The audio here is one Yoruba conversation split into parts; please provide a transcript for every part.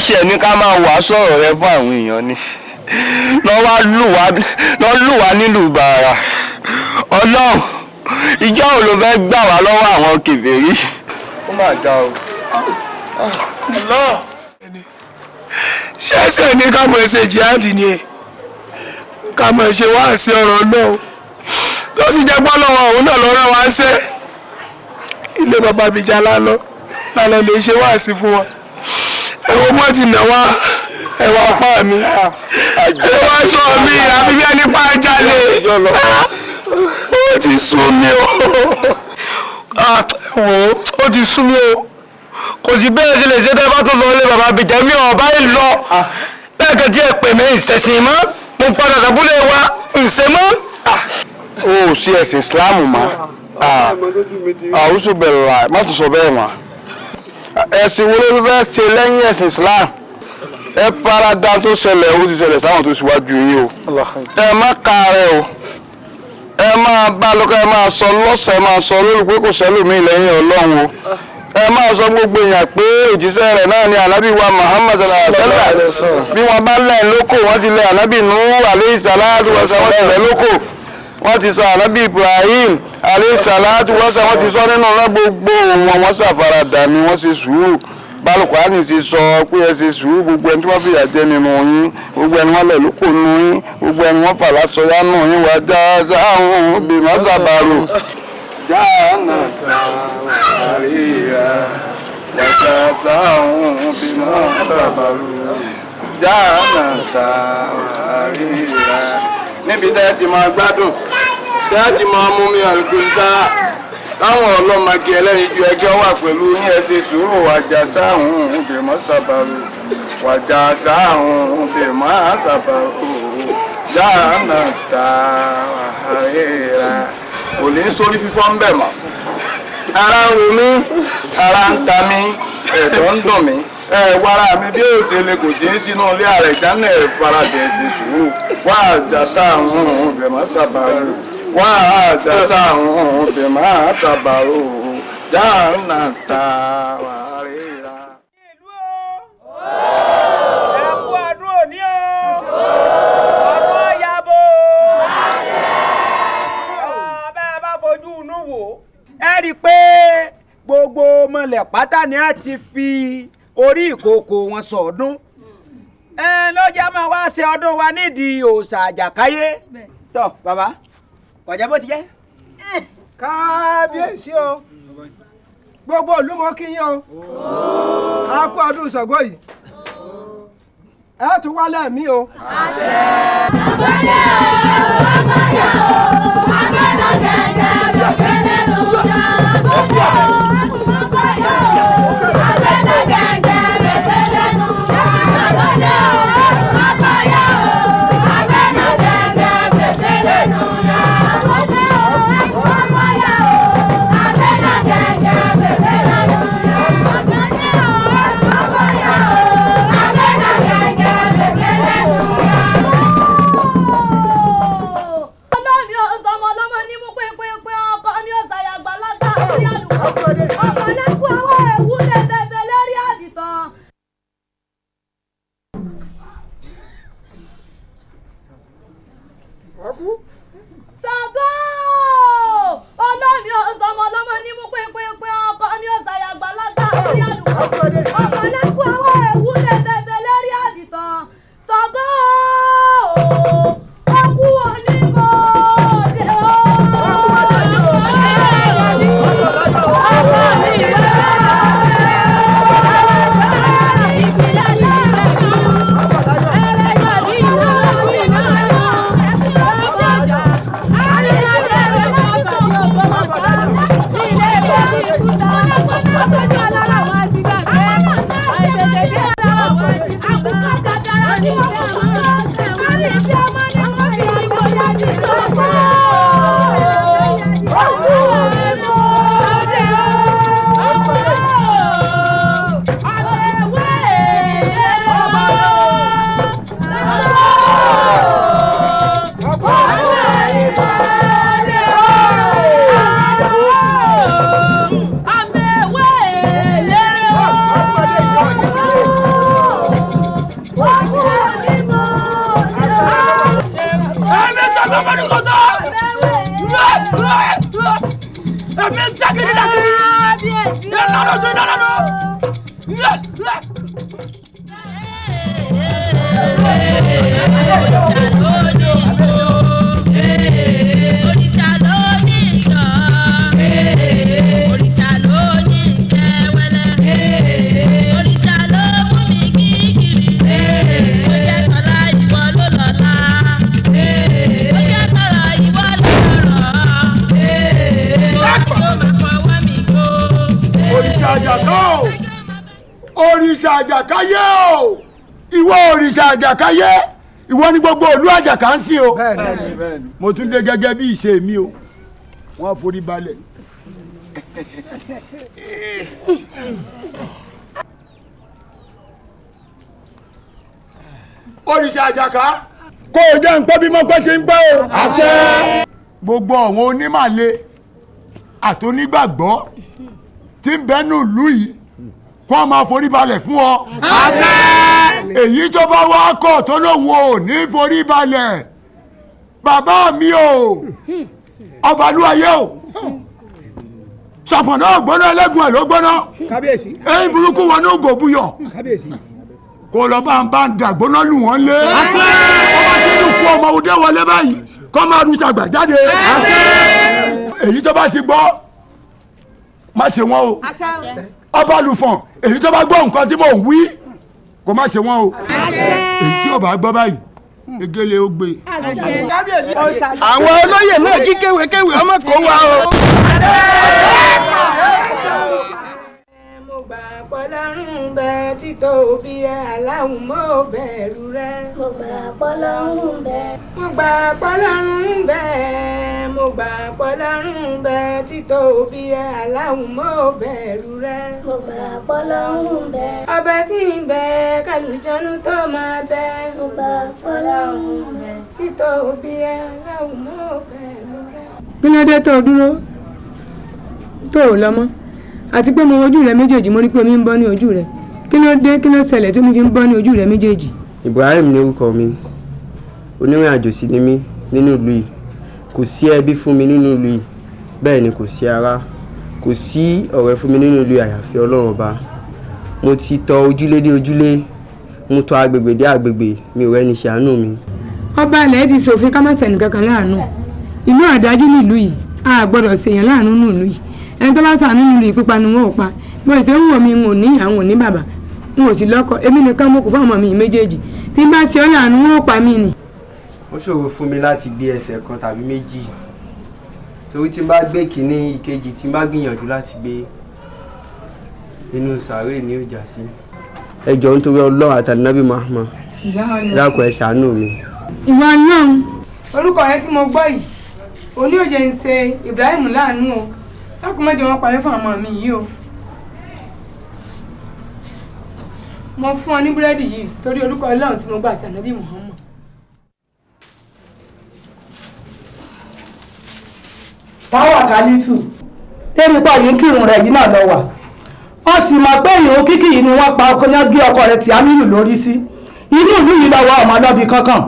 ṣe ní ká máa wàá sọ̀rọ̀ rẹ fún àwọn èèyàn ni lọ́ lù wá nílùú bàrà ọlọ́run ìjọ ò ló fẹ́ gbà wá lọ́wọ́ àwọn kèfèrí. ó mà dá o. ṣẹ́ṣẹ́ ní ká mọ̀ ṣe jihadi ni ẹ̀ ká mọ̀ ṣe wá sí ọ̀rọ̀ náà tó sì jẹ́ pọ́ lọ́wọ́ òun náà lọ́rọ̀ wá ń ṣe ilé bàbá bìjà lálọ́ lè ṣe wá sí fún wọn ẹ̀wọ̀n mọ́ ti nà wá ẹ̀wọ̀n apá mi ẹ̀wọ̀n aṣọ mi àbí bí ẹni pa jalè ó ti sún mi o ó ti sún mi o kò sí bẹ́ẹ̀ sí lè ṣe tẹ́ bá tó lọ ilé bàbá bìjà mi ọ̀ báyìí lọ bẹ́ẹ̀ kẹ́ tí ẹ pè mí ìṣẹ̀sìn mọ́ mo padà sàbúlé wa ǹṣe mọ́. o ò sí ẹ̀sìn Islam mọ́ àwùjọ bẹ̀rẹ̀ rà má tún sọ bẹ́ẹ̀ mọ́ ẹ̀sìn wo ló fẹ́ ṣe lẹ́yìn ẹ̀sìn Islam ẹ parada tó ṣẹlẹ̀ ó ti ṣẹlẹ̀ sáwọn tó ṣíwájú yín o ẹ má kàárẹ̀ o ẹ máa bá lọ́kọ́ ẹ máa sọ lọ́sẹ̀ ẹ máa sọ lórí pé kò sẹ́lòmíì lẹ́yìn Ọlọ́run o ẹ máa sọ gbogbo èèyàn pé òjíṣẹ́ rẹ̀ náà ni ànábì wa Muhammad sallallahu alaihi wasallam bí wọ́n bá lẹ̀ lóko wọ́n ti lẹ̀ ànábì Nuhu alayhi salatu wasallam wọ́n ti lẹ̀ lóko wọ́n ti sọ ànábì Ibrahim alayhi salatu wasallam wọ́n ti sọ nínú ọ̀nà gbogbo wọn ṣàfaradà ni wọ́n ṣe sùúrù Bálùkùránì ti sọ pé ẹ ṣe sùúrù gbogbo ẹni tí wọ́n fìyà jẹ nínú yín gbogbo ẹni wọ́n lẹ̀ lóko nínú yín gbogbo ẹni wọ́n fà lásọ yá nù yín wá já sáwọn bímọ sábàrò. جنة وحريرا وساسهم بما صبروا جنة وحريرا níbi tẹ́ ti máa gbádùn tẹ́ ti máa mú mi àlùkùntà táwọn ọlọ́mọge ẹlẹ́yin ju ẹjọ́ wà pẹ̀lú yín ẹ ṣe sùúrù wàjà sáhùn bímọ sábàrù wàjà sáhùn bímọ sábàrù jannata wa harira kò ní sórí fífọ́ ń bẹ̀ mọ́ ara ń ro mí ara ń ta mí ẹ̀dọ̀ ń dùn mí wàrà mi bí ó ṣe lè kò sí sínú ilé ààrẹ ìdáná ẹ̀ faradà ẹ̀sìn sùúrù wà á jàsá àwọn bẹ̀mọ́ sábàrò wà á jàsá àwọn bẹ̀mọ́ sábàrò jannata wa harira. ìlú o ẹ̀kú ọdún òní o ọdún ọ̀yàbò bẹ́ẹ̀ bá fojú inú wò ẹ rí i pé gbogbo mọ̀lẹ̀ pátá ni a ti fi orí ìkòkò wọn sọdún lọ́jà máa wá ṣe ọdún wa nídìí òòṣà àjàkáyé tó bàbá kọjá bó ti jẹ́. kábíyèsí o gbogbo olúmọ kí yín o a kú ọdún Ṣàngó yìí ẹ tún wálé mi o. àṣẹ. àgbẹ̀dẹ àgbẹ̀dẹ àgbẹ̀dẹ jẹjẹ àgbẹ̀dẹ lójà àgbẹ̀dẹ àgbẹ̀dẹ jẹjẹ àgbẹ̀dẹ lójà àgbẹ̀dẹ àgbẹ̀dẹ àgbẹ̀dẹ lójà Ṣàngó olómi ọ̀sọ̀mọ lọ́mọ ní mú pínpín ọkọ mi ò ṣàyàgbà lágbà orí àlùkò ọkọ lẹ́kùn ọwọ́ ewu tẹ̀tẹ̀tẹ̀ lórí àdìtàn Ṣàngó ọkú onímọ̀ òde o. òrìṣà àjàkáyé o ìwọ òrìṣà àjàkáyé ìwọ ni gbogbo ìlú àjàká ń sìn o mo tún dé gẹ́gẹ́ bí ìṣe mi o wọ́n forí balẹ̀. òrìṣà àjàká kó o jẹ́ nǹkan bí mọ́pẹ́ ti ń pẹ́ o. àṣẹ. gbogbo àwọn onímàle àtònígbàgbọ́ tí ń bẹ́nu ìlú yìí kó a máa forí balẹ̀ fún ọ. àṣẹ. èyí tó bá wá kọ̀ tó lóun ò ní forí balẹ̀ bàbá mi o ọbalúwayé o ṣàpọ̀nà ògbóná ẹlẹ́gùn ẹ̀ ló gbóná. kábíyèsí. ẹyin burúkú wọn ní ògò búyọ. kábíyèsí. kó lọ bá ń dàgbóná lù wọ́n lé. àṣẹ. ọba tí ìlú kú ọmọ òde wọlé báyìí kó máa rú ṣàgbà jáde. àṣẹ. èyí tó bá ti gbọ́ má ṣe wọ́n o. àṣẹ. ọba lùfọ̀n èyí tó bá gbọ́ nǹkan tí mò ń wí kó má ṣe wọ́n o. àṣẹ. èyí tí ò bá gbọ́ báyìí egele ó gbé. àwọn olóyè náà kí kéwékéwé ọmọ kò wá o. mo gbà pọ́lọ́run bẹ títóbi aláwọ̀ mo bẹ̀rù rẹ. mo gbà pọ́lọ́run bẹ. mo gbà pọ́lọ́run bẹ. mo gbà pọ́lọ́run bẹ títóbi aláwọ̀ mo bẹ̀rù rẹ. mo gbà pọ́lọ́run bẹ. ọba tí ń bẹ kálùjọ́nù tó máa bẹ. mo gbà pọ́lọ́run bẹ títóbi aláwọ̀ mo bẹ̀rù rẹ. kí ló dé tó o dúró tó o lọ mọ́ àti pé mo ojú rẹ méjèèjì mo rí pé omi ń bọ́ ní ojú rẹ kí ló dé kí ló ṣẹlẹ̀ tí omi fi ń bọ́ ní ojú rẹ méjèèjì. Ibrahim ní orúkọ mi onírìn àjò sí ni mí nínú ìlú yìí kò sí ẹbí fún mi nínú ìlú yìí bẹ́ẹ̀ ni kò sí ará kò sí ọ̀rẹ́ fún mi nínú ìlú yìí àyàfi Ọlọ́run ọba mo ti tọ ojúlé dé ojúlé mo tọ agbègbè dé agbègbè mi ò rẹ́ni ṣàánú mi. ọba ilẹ̀ ti ṣòfin ká má ṣẹ̀nì kankan láàánú ìlú àdájú nílùú yìí a gbọ́dọ̀ ṣèyàn láàánú nílùú yìí ẹni tó bá ṣàánú nílùú yìí pípa ni wọn ò pa bó ṣe ń wò mí n ò ní àwọn ò ní bàbá n ò sì lọ́kọ èmi nìkan mo kò fún ọmọ mi méjèèjì tí n bá ṣe ọ́ láàánú wọn ò pa mí ni. ó ṣòro fún mi láti gbé ẹsẹ̀ kan tàbí méjì torí tí n bá gbé kínní ìkejì tí n bá gbìyànjú láti gbé inú sàárè ní ọjà sí. ẹ jọ̀ọ́ nítorí Ọlọ́run àtànábì Muhammad dákun ẹ ṣàánú mi. ìwà náà orúkọ rẹ tí mo gbọ́ yìí òní òjò ń ṣe Ibrahim láàánú o lákùn mẹ́jọ wọn parí fún ọmọ mi yìí o mo fún ọ ní búrẹ́dì yìí torí orúkọ Ọlọ́run tí mo gbà àti ànábì Muhammad. táwọn àkálítù lérí pa yìí ń kírun rẹ̀ yìí náà lọ wà wọ́n sì mọ̀ pé ìhun kíkì yìí ni wọ́n pa ọkọ yẹn gé ọkọ rẹ̀ tí Aminu lórí sí inú ìlú yìí lọ́wọ́ ọmọ lọ́bì kankan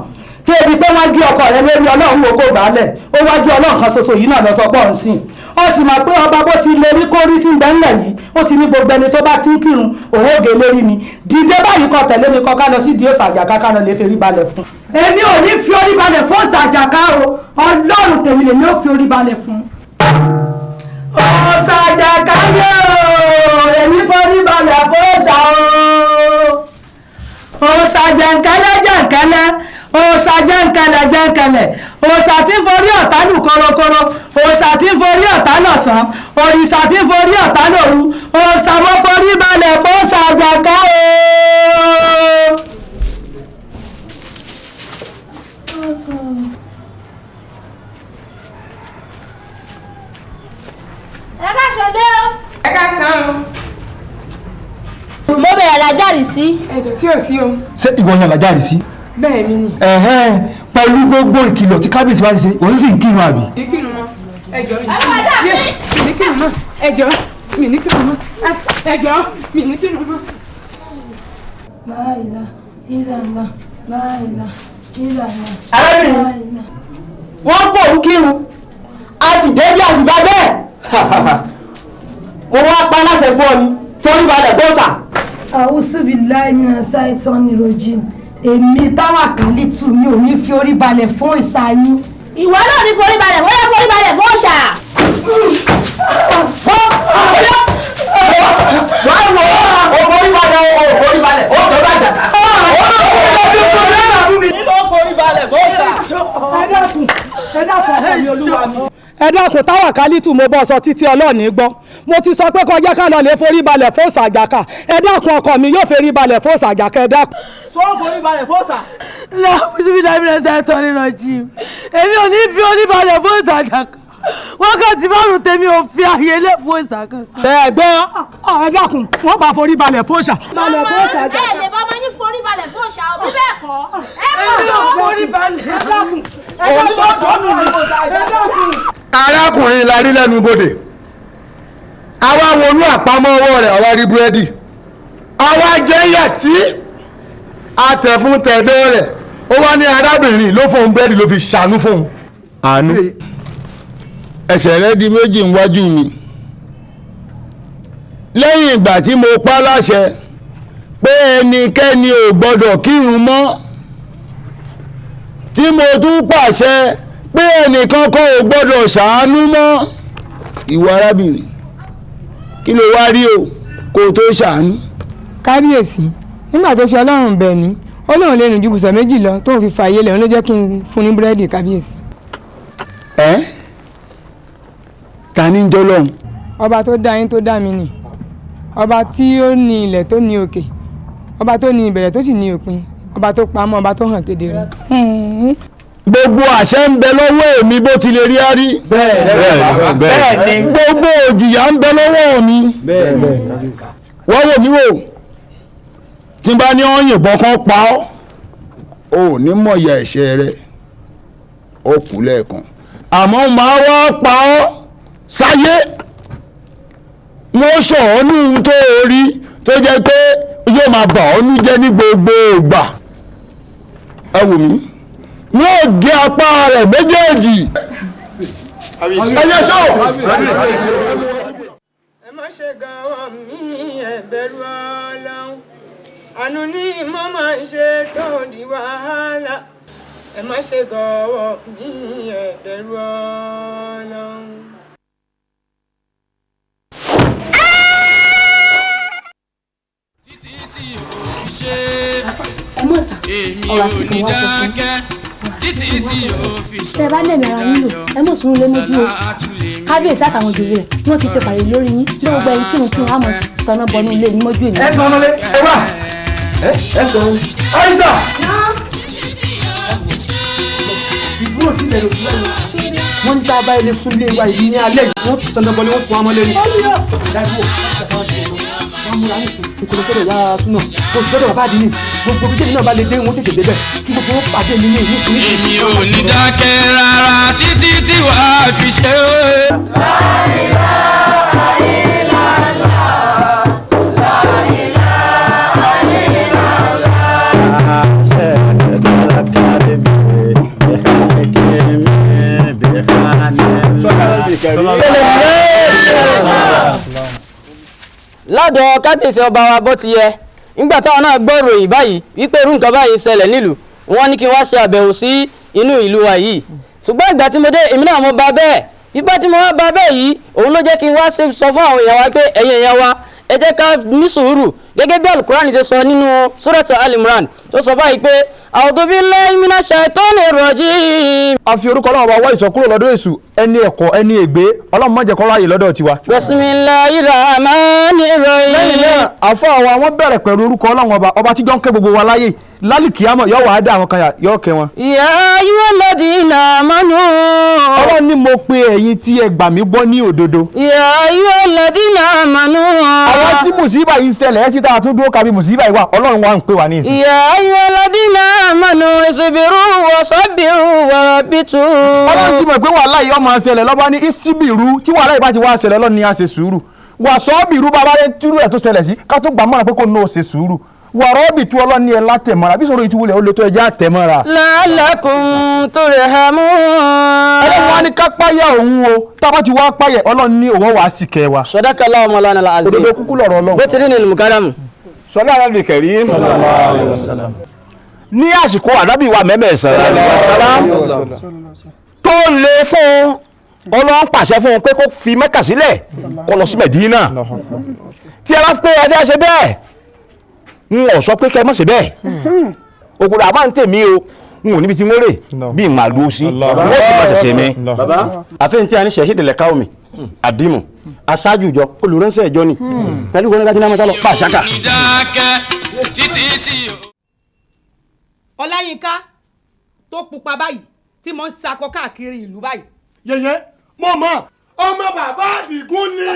débi pé wọ́n ju ọkọ rẹ̀ lórí Ọlọ́run wo kó gbálẹ̀ ó wájú Ọlọ́run kan ṣoṣo yìí náà lọ sọ pọ̀ ń sìn ó sì mọ̀ pé ọba bó ti lérí kórí tí ń bẹ ńlẹ̀ yìí ó ti ní gbogbo ẹni tó bá ti ń kírun òun ògè lérí ni dìde báyìí kọ tẹ̀lé mi kọ ká lọ sí ìdí òsà àjàká ká lọ lè fi orí balẹ̀ fún. èmi ò ní fi orí balẹ̀ fún òsà àjàká o Ọlọ́run tèmi lèmi ò fi orí balẹ̀ fún. òsà àjàká yóò èmi forí balẹ̀ fún òsà o òsà jẹ̀ǹkẹ́lẹ́ jẹ̀ǹkẹ́lẹ́ òòṣà jẹ́ǹkẹlẹ̀ jẹ́ǹkẹlẹ̀ òòṣà tí ń forí ọ̀tá lù korokoro òòṣà tí ń forí ọ̀tá lọ̀sán òrìṣà tí ń forí ọ̀tá lòru òòṣà mo forí balẹ̀ fòòṣà àjàká o. ẹ ká ṣọlé o. ẹ ká san o. mo bẹ̀rẹ̀ lájàrí sí. ẹjọ sí ò sí o. ṣé ìwọ yan làjáde sí. bẹ́ẹ̀ mi ni. pẹ̀lú gbogbo ìkìlọ̀ tí kábíyèsí bá ti ṣe òun sì ń kírun àbí. ìkírun mọ́ ẹjọ́ mi ní kírun mọ́ ẹjọ́ mi ní kírun mọ́ ẹjọ́ mi ní kírun mọ́. láìla ìlànà láìla ìlànà. arábìnrin wọ́n bò ń kírun a sì dé bí a sì bá bẹ́ẹ̀. mo wá pa láṣẹ fún ọ ni forí balẹ̀ fọ́ọ̀sà. àwùsùbí láì ní ọ̀sá ìtàn nìròjì èmi Táwàkálítù mi ò ní fi orí balẹ̀ fún ìsáyín. ìwọ náà ní forí balẹ̀ wọ́n yẹ forí balẹ̀ fún òòṣà. wọ́n wọ orí balẹ̀ orí balẹ̀ ó tó bá jà. ẹ dákun Táwàkálítù mo bọ́ sọ títí ọlọ́ọ̀ni gbọ́ mo ti sọ pé kọjá ká lọ lè forí balẹ̀ fóòsà àjàkà ẹ dákun ọkọ mi yóò forí balẹ̀ fóòsà àjàkà ẹ dákun. sọ forí balẹ̀ fóòsà. láwùjọ dábìlẹ̀ sẹ́tọ̀ nínú jì èmi ò ní fi orí balẹ̀ fóòsà àjàkà wákàtí márùn tèmi ò fi àyè lé fóòsà kankan. ẹ gbọ́ ẹ dákun wọ́n bá forí balẹ̀ fóòsà. ẹ lè bá ọmọ yín forí balẹ̀ fún òòṣà òbí bẹ́ẹ̀ kọ́ ẹ mọ̀ forí balẹ̀ ẹ dákun arákùnrin la rí lẹ́nu bodè àwa wọnú àpamọ́ ọwọ́ rẹ̀ àwa rí búrẹ́dì àwa jẹ́yà tí a tẹ̀ fún tẹ̀dọ́ rẹ̀ ó wá ní arábìnrin ló fóun búrẹ́dì ló fi ṣàánú fóun. àánú ẹsẹ̀ rẹ di méjì níwájú mi lẹ́yìn ìgbà tí mo pa láṣẹ pé ẹnikẹ́ni ò gbọ́dọ̀ kírun mọ́ tí mo tún pàṣẹ pé ẹnìkan kan ò gbọ́dọ̀ ṣàánú mọ́ ìwọ arábìnrin kí ló wá rí o kó o tó ṣàánú. kábíyèsí nígbà tó fi ọlọ́run bẹ̀ mí ó lóun lè rìn ju bùsọ̀ méjì lọ tóun fi fààyè lẹ̀ ló jẹ́ kí n fún ní búrẹ́dì kábíyèsí. ẹ ta ni ń jọ lọ́hùn. ọba tó dá yín tó dá mi nì ọba tí ó ní ilẹ̀ tó ní òkè ọba tó ní ìbẹ̀rẹ̀ tó sì ní òpin ọba tó pamọ́ ọba tó hàn kedere. gbogbo àṣẹ ń bẹ lọ́wọ́ èmi bó ti lè rí á rí. bẹ́ẹ̀ ni gbogbo òjìyà ń bẹ lọ́wọ́ mi. wọ́n wò mí wò tí n bá ní wọ́n yìnbọn kan pa ọ́ ò ní mọ̀ ìyà ẹ̀ṣẹ̀ rẹ ó kú lẹ́ẹ̀kan àmọ́ màá wá pa ọ́ sáyé wọ́n sọ ọ́ ní ohun tó rí tó jẹ́ pé yóò máa bà ọ́ nú jẹ́ ní gbogbo ìgbà ẹ wò mí wọ́n gé apá rẹ̀ méjèèjì. ẹyẹ sọ. ẹ má ṣe gàwọ́ mi ẹ̀bẹ̀rù Ọlọ́run àánú ní ìmọ̀ máa ń ṣe tó di wàhálà ẹ má ṣe gàwọ́ mi ẹ̀bẹ̀rù Ọlọ́run. ẹ mọ̀ sá ọ̀rọ̀ àsìkò wá sọ fún tẹ bá lẹ́mí ara yín lò ẹ mọ̀ sún lé mójú o kábíyèsí àtàwọn òjòyè rẹ̀ wọ́n ti ṣe pàrọ̀ lórí yín lọ́wọ́ gbẹ̀yìn kírun àmọ́ tọ̀nà bọnú ilé yín mọ́jú èmi. ẹ sọ ọmọlé ẹ wá ẹ sọ Aisha ìdúró sí ilẹ̀ lòsí lẹ́yìn wọ́n ní tá a bá ilé sún ilé wa ìlú ní alẹ́ yìí wọ́n tọ̀nà bọnú wọ́n sún ọmọlé ni. ìkòlò sọ́dọ̀ ya súnà kò sí dọ́dọ̀ bàbá àdínì gbogbo bí tèmi náà bá lè dé wọn tètè débẹ̀ kí gbogbo wọn pàdé mi ní ìnísìnyí. èmi ò ní dákẹ́ rárá títí tí wàá fi ṣe é. lọ́dọ̀ kábíyèsí ọba wa bó ti yẹ nígbà táwọn náà gbọ́ ìròyìn báyìí wípé irú nǹkan báyìí ṣẹlẹ̀ nílùú wọn ní kí n wá ṣe àbẹ̀wò sí inú ìlú wa yìí ṣùgbọ́n ìgbà tí mo dé èmi náà mo bá bẹ́ẹ̀ ìgbà tí mo wá bá bẹ́ẹ̀ yìí òun ló jẹ́ kí n wá sọ fún àwọn èèyàn wa pé ẹ̀yin èèyàn wa ẹ jẹ́ ká ní sùúrù gẹ́gẹ́ bí alukurani ṣe sọ nínú suratu Al-Imran tó sọ báyìí pé a'udhu billahi minash shaitonir rajim. a fi orúkọ Ọlọ́run ọba wá ìsọkúrò lọ́dọ̀ èṣù ẹni ẹ̀kọ́ ẹni ègbé Ọlọ́run má jẹ́ kó ráyè lọ́dọ̀ tiwa. bismillahir rahmanir rahim. lẹ́yìn náà àfọ àwọn bẹ̀rẹ̀ pẹ̀lú orúkọ Ọlọ́run ọba tí jọ ń kẹ́ gbogbo wa láyè lálìkíyàmọ̀ yóò wá dá àwọn kan yóò kẹ́ wọn. ya ayyuhal ladina amanu. Ọlọ́run ní mo pe ẹ̀yin tí ẹ gbà mí gbọ́ ní òdodo. ya ayyuhal ladina amanu. àwọn tí mùsíbà yìí ń ṣẹlẹ̀ ẹ́ tí tá a tún dúró kábí mùsíbà yìí wà Ọlọ́run wa ń pè wá ní ìsìn. ya ayyuhal ladina amanu isbiru wa sabiru wa rabitu. Ọlọ́run ti mọ̀ pé wàhálà yìí ọmọ ṣẹlẹ̀ lọ́ba ní ìsíbìrú tí wàhálà yìí bá ti wá ṣẹlẹ̀ Ọlọ́run ní a ṣe sùúrù wà sọ́ọ̀bìrú bàbá rẹ̀ túrú ẹ̀ tó ṣẹlẹ̀ sí ká tó gbà mọ́ra pé kò ní o ṣe sùúrù wàrọ̀ bì tú ọlọ́ni ẹ̀ látẹ̀mọ́ra bí sọ̀rọ̀ ìtúwulẹ̀ ó lè tó ẹja àtẹ̀mọ́ra. la'allakum turhamun. ọlọ́run wa ní ká páyà òun o tá a bá ti wá páyà ọlọ́run ní òun wàá sì kẹ́ wa. Sadakallahu Mawlana al-Azim. òdodo kúkú lọ̀rọ̀ ọlọ́run. bó ti rí nínú mukadamu. sọlá alábì kẹrí ní àsìkò ànábì wa mẹ́mẹ́sàn tó lè fún ọlọ́run pàṣẹ fún un pé kó fi Mẹ́kà sílẹ̀ kó lọ sí Mẹ̀dínà tí ẹ bá pé ẹ fẹ́ ṣe bẹ́ẹ̀ n ò sọ pé kẹ́ ẹ má ṣe bẹ́ẹ̀ òkúta àbá ń tèmi o n ò níbi tí wọ́n rè bí n máa dúró sí wọ́n sì máa ṣẹ̀ṣẹ̀ mi. bàbá àfihàn tí a ní ṣẹ̀ṣẹ̀ tẹ̀lẹ̀ káwọ́ mi àdìmù aṣáájú ìjọ olùránṣẹ́ ìjọ ni pẹ̀lú ìwé nígbà tí náà mọ́sálọ fàṣákà. Ọláyínká tó pupa báyìí tí mo ń sakọ káàkiri ìlú báyìí. yẹyẹ mọ̀mọ́ ọmọ bàbá Àdìgún ni.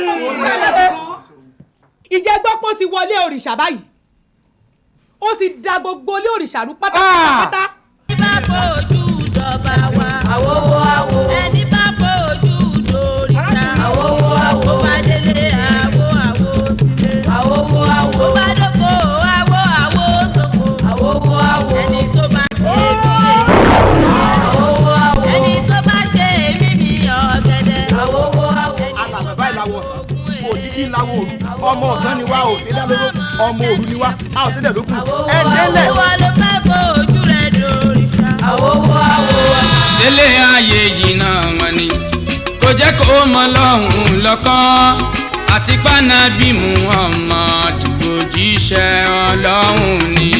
ìjẹ́ gbọ́pọ̀ ti wọlé òrìṣà báyìí ó ti da gbogbo ilé òrìṣà rú pátápátá. ẹni bá fojú dọba wa àwòwò àwò ẹni bá fojú dòrìṣà àwòwò àwò ó bá délé àwò àwò sílé àwòwò àwò ó bá dóko àwò àwò sóko àwòwò àwò ẹni tó bá ṣe é bí àwòwò àwò ẹni tó bá ṣe é bí mi ọ̀gẹ̀dẹ̀ àwòwò àwò. alàbàbà ìlàwọ̀ ọ̀sán òdìdí ìlàwọ̀ òru ọmọ ọ̀sán ni wá ò sí dálóró ọmọ òru ni wá a ò sí dẹ̀ lókun ẹ̀ délẹ̀. àwòwò ló fẹ́ fojú rẹ̀ dòrìṣà àwòwò àwò. sílé ayé yìí náà wọn ni kò jẹ́ kó mọ lọ́hùn lọ́kàn àti pánábì Muhammad òjíṣẹ́ Ọlọ́hun ni.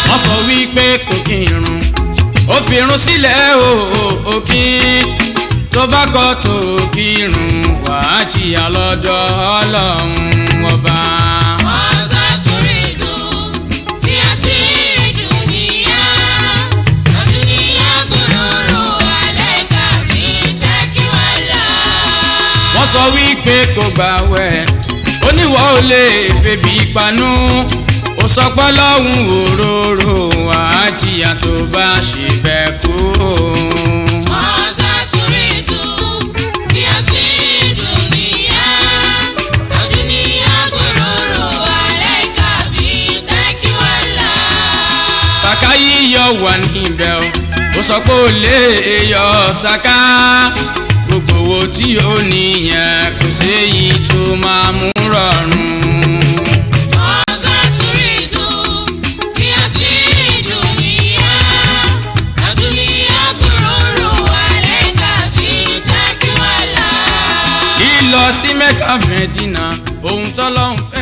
wọ́n sọ wípé kò kí irun ó fi irun sílẹ̀ ó kí tó bá kọ́ tó kí irun wàá jìyà lọ́dọ̀ Ọlọ́run ọba. wọ́n sọ wípé kò gbàwẹ̀ ó níwọ̀ ò lè febi panú ó sọ pé lọ́hùn òróró wàá jìyà tó bá ṣe bẹ́ẹ̀ kú. sàká yíyọ wà níbẹ̀ ó sọ pé ó lè yọ sàká gbogbo owó tí ó níyẹn kò séyìí tó máa mú rọrùn. lílọ sí Mẹ́kà Mẹ́dínà ohun tọ́lọ́hun fẹ́.